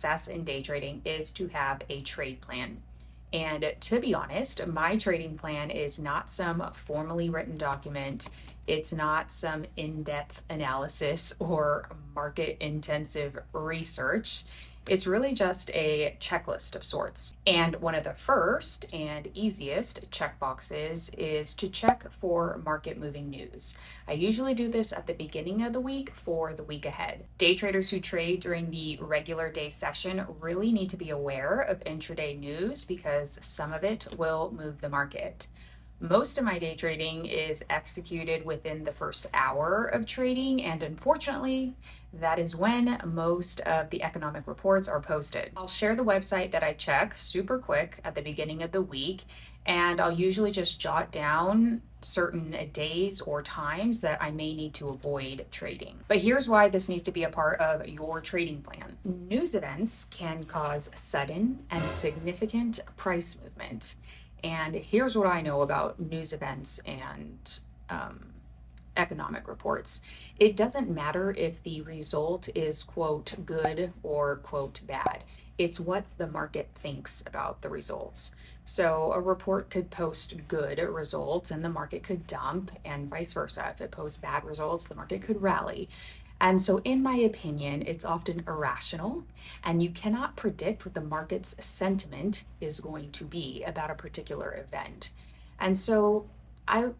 success in day trading is to have a trade plan. And to be honest, my trading plan is not some formally written document. It's not some in-depth analysis or market-intensive research. It's really just a checklist of sorts. And one of the first and easiest checkboxes is to check for market moving news. I usually do this at the beginning of the week for the week ahead. Day traders who trade during the regular day session really need to be aware of intraday news because some of it will move the market. Most of my day trading is executed within the first hour of trading, and unfortunately, that is when most of the economic reports are posted. I'll share the website that I check super quick at the beginning of the week, and I'll usually just jot down certain days or times that I may need to avoid trading. But here's why this needs to be a part of your trading plan. News events can cause sudden and significant price movement. And here's what I know about news events and economic reports. It doesn't matter if the result is, quote, good or, quote, bad. It's what the market thinks about the results. So a report could post good results and the market could dump, and vice versa. If it posts bad results, the market could rally. And so, in my opinion, it's often irrational, and you cannot predict what the market's sentiment is going to be about a particular event. And so, I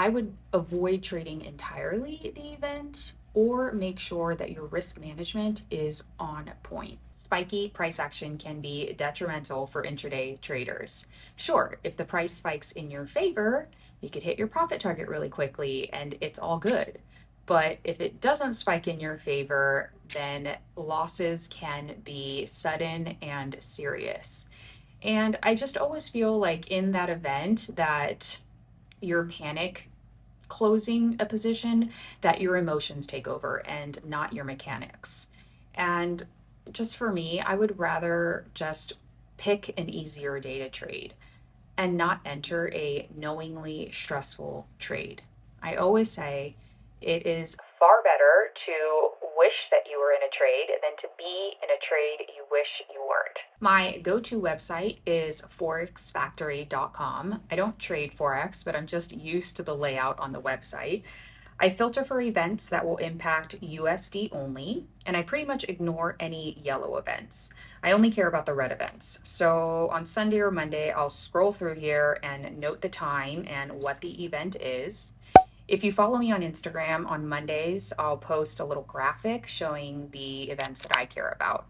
would avoid trading entirely the event or make sure that your risk management is on point. Spiky price action can be detrimental for intraday traders. Sure, if the price spikes in your favor, you could hit your profit target really quickly and it's all good. But if it doesn't spike in your favor, then losses can be sudden and serious. And I just always feel like in that event that your panic closing a position, that your emotions take over and not your mechanics. And just for me, I would rather just pick an easier day to trade and not enter a knowingly stressful trade. I always say it is far better to wish that you were in a trade than to be in a trade you wish you weren't. My go-to website is forexfactory.com. I don't trade Forex, but I'm just used to the layout on the website. I filter for events that will impact USD only, and I pretty much ignore any yellow events. I only care about the red events. So on Sunday or Monday, I'll scroll through here and note the time and what the event is. If you follow me on Instagram on Mondays, I'll post a little graphic showing the events that I care about.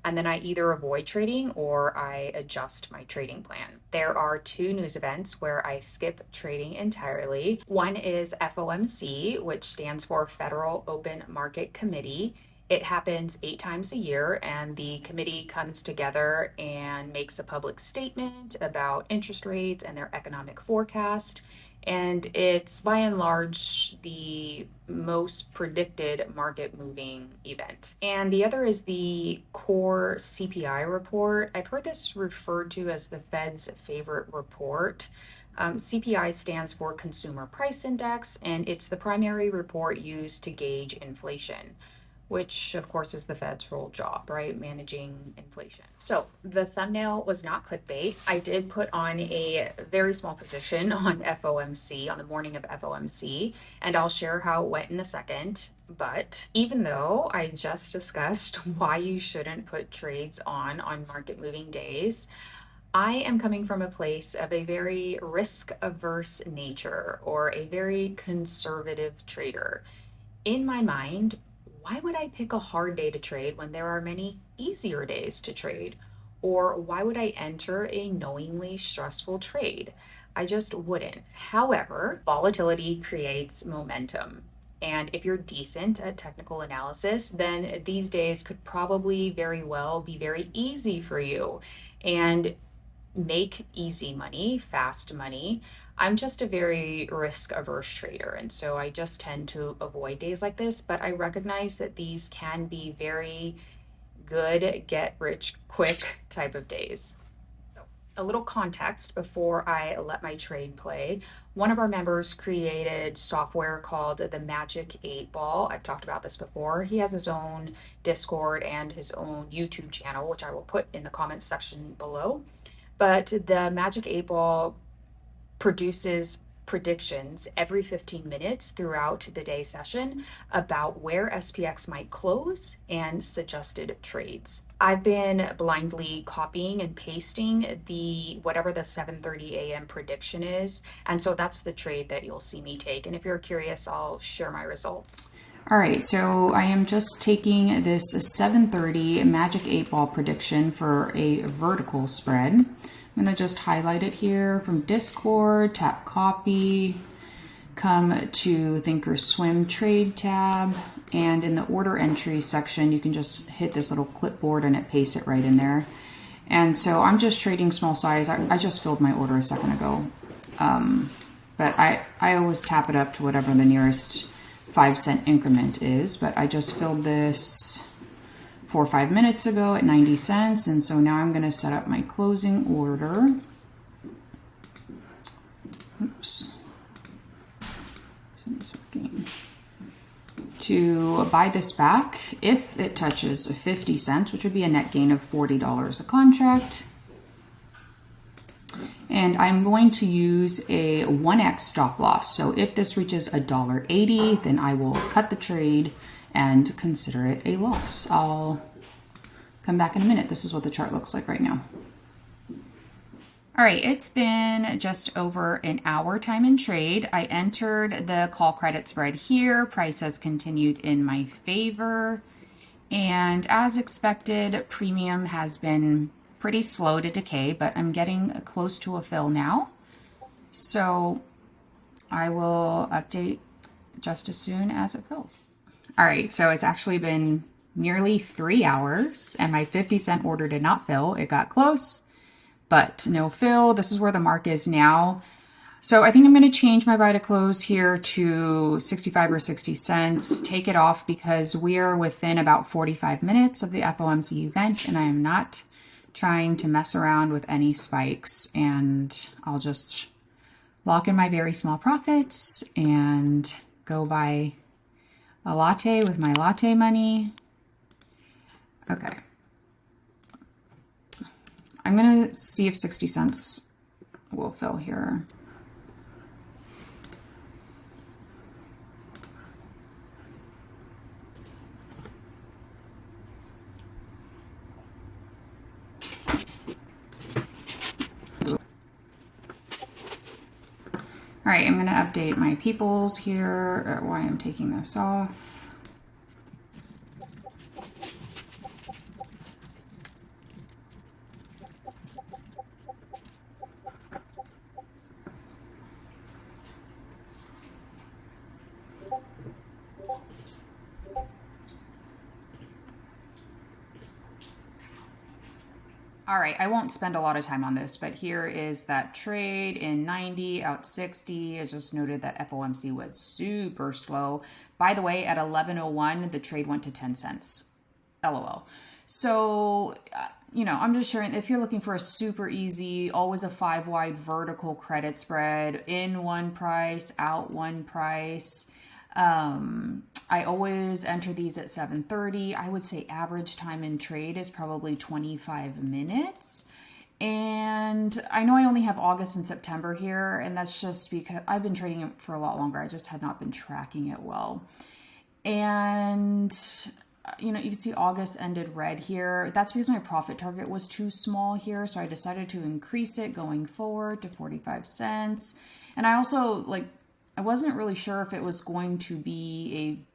And then I either avoid trading or I adjust my trading plan. There are two news events where I skip trading entirely. One is FOMC, which stands for Federal Open Market Committee. It happens 8 times a year, and the committee comes together and makes a public statement about interest rates and their economic forecast. And it's by and large the most predicted market moving event. And the other is the core CPI report. I've heard this referred to as the Fed's favorite report. CPI stands for Consumer Price Index, and it's the primary report used to gauge inflation, which of course is the Fed's whole job, right? Managing inflation. So the thumbnail was not clickbait. I did put on a very small position on FOMC, on the morning of FOMC, and I'll share how it went in a second. But even though I just discussed why you shouldn't put trades on market moving days, I am coming from a place of a very risk-averse nature or a very conservative trader. In my mind, why would I pick a hard day to trade when there are many easier days to trade? Or why would I enter a knowingly stressful trade? I just wouldn't. However, volatility creates momentum. And if you're decent at technical analysis, then these days could probably very well be very easy for you and make easy money, fast money. I'm just a very risk averse trader, and so I just tend to avoid days like this, but I recognize that these can be very good get rich quick type of days. So a little context before I let my trade play. One of our members created software called the Magic 8 Ball. I've talked about this before. He has his own Discord and his own YouTube channel, which I will put in the comments section below. But the Magic 8 Ball produces predictions every 15 minutes throughout the day session about where SPX might close and suggested trades. I've been blindly copying and pasting whatever the 7:30 a.m. prediction is, and so that's the trade that you'll see me take. And if you're curious, I'll share my results. All right, so I am just taking this 7:30 Magic 8 Ball prediction for a vertical spread. I'm going to just highlight it here from Discord, tap copy, come to Thinkorswim trade tab, and in the order entry section, you can just hit this little clipboard and it pastes it right in there. And so I'm just trading small size. I just filled my order a second ago. But I always tap it up to whatever the nearest 5-cent increment is. But I just filled this 4 or 5 minutes ago at 90 cents. And so now I'm going to set up my closing order. Oops. Isn't this working? To buy this back if it touches 50 cents, which would be a net gain of $40 a contract. And I'm going to use a 1x stop loss. So if this reaches $1.80, then I will cut the trade and consider it a loss. I'll come back in a minute. This is what the chart looks like right now. All right, it's been just over an hour time in trade. I entered the call credit spread here. Price has continued in my favor. And as expected, premium has been pretty slow to decay, but I'm getting close to a fill now. So I will update just as soon as it fills. All right, so it's actually been nearly 3 hours and my 50-cent order did not fill. It got close, but no fill. This is where the mark is now. So I think I'm going to change my buy to close here to 65 or 60 cents. Take it off because we are within about 45 minutes of the FOMC event and I am not trying to mess around with any spikes, and I'll just lock in my very small profits and go buy a latte with my latte money. Okay. I'm going to see if 60 cents will fill here. All right, I'm going to update my peoples here, why I'm taking this off. All right, I won't spend a lot of time on this, but here is that trade in 90 out 60. I just noted that FOMC was super slow. By the way, at 11:01, the trade went to 10 cents. LOL. So, you know, I'm just sharing, if you're looking for a super easy, always a 5-wide vertical credit spread, in one price, out one price, I always enter these at 7:30. I would say average time in trade is probably 25 minutes. And I know I only have August and September here, and that's just because I've been trading it for a lot longer. I just had not been tracking it well. And, you know, you can see August ended red here. That's because my profit target was too small here. So I decided to increase it going forward to 45 cents. And I also, I wasn't really sure if it was going to be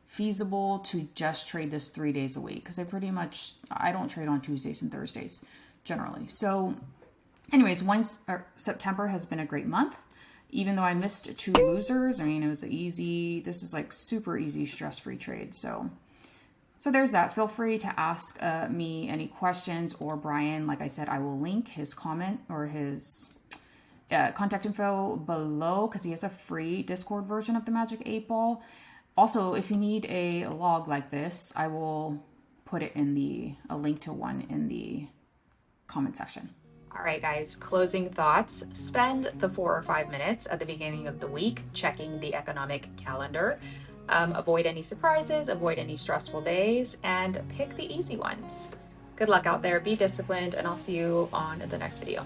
feasible to just trade this 3 days a week, because I don't trade on Tuesdays and Thursdays generally. So anyways, September has been a great month, even though I missed 2 losers. I mean, it was easy. This is like super easy, stress-free trade. So there's that. Feel free to ask me any questions, or Brian. Like I said, I will link his comment or his contact info below, because he has a free Discord version of the Magic 8 Ball. Also, if you need a log like this, I will put it in a link to one in the comment section. All right, guys, closing thoughts. Spend the 4 or 5 minutes at the beginning of the week checking the economic calendar. Avoid any surprises, avoid any stressful days, and pick the easy ones. Good luck out there, be disciplined, and I'll see you on the next video.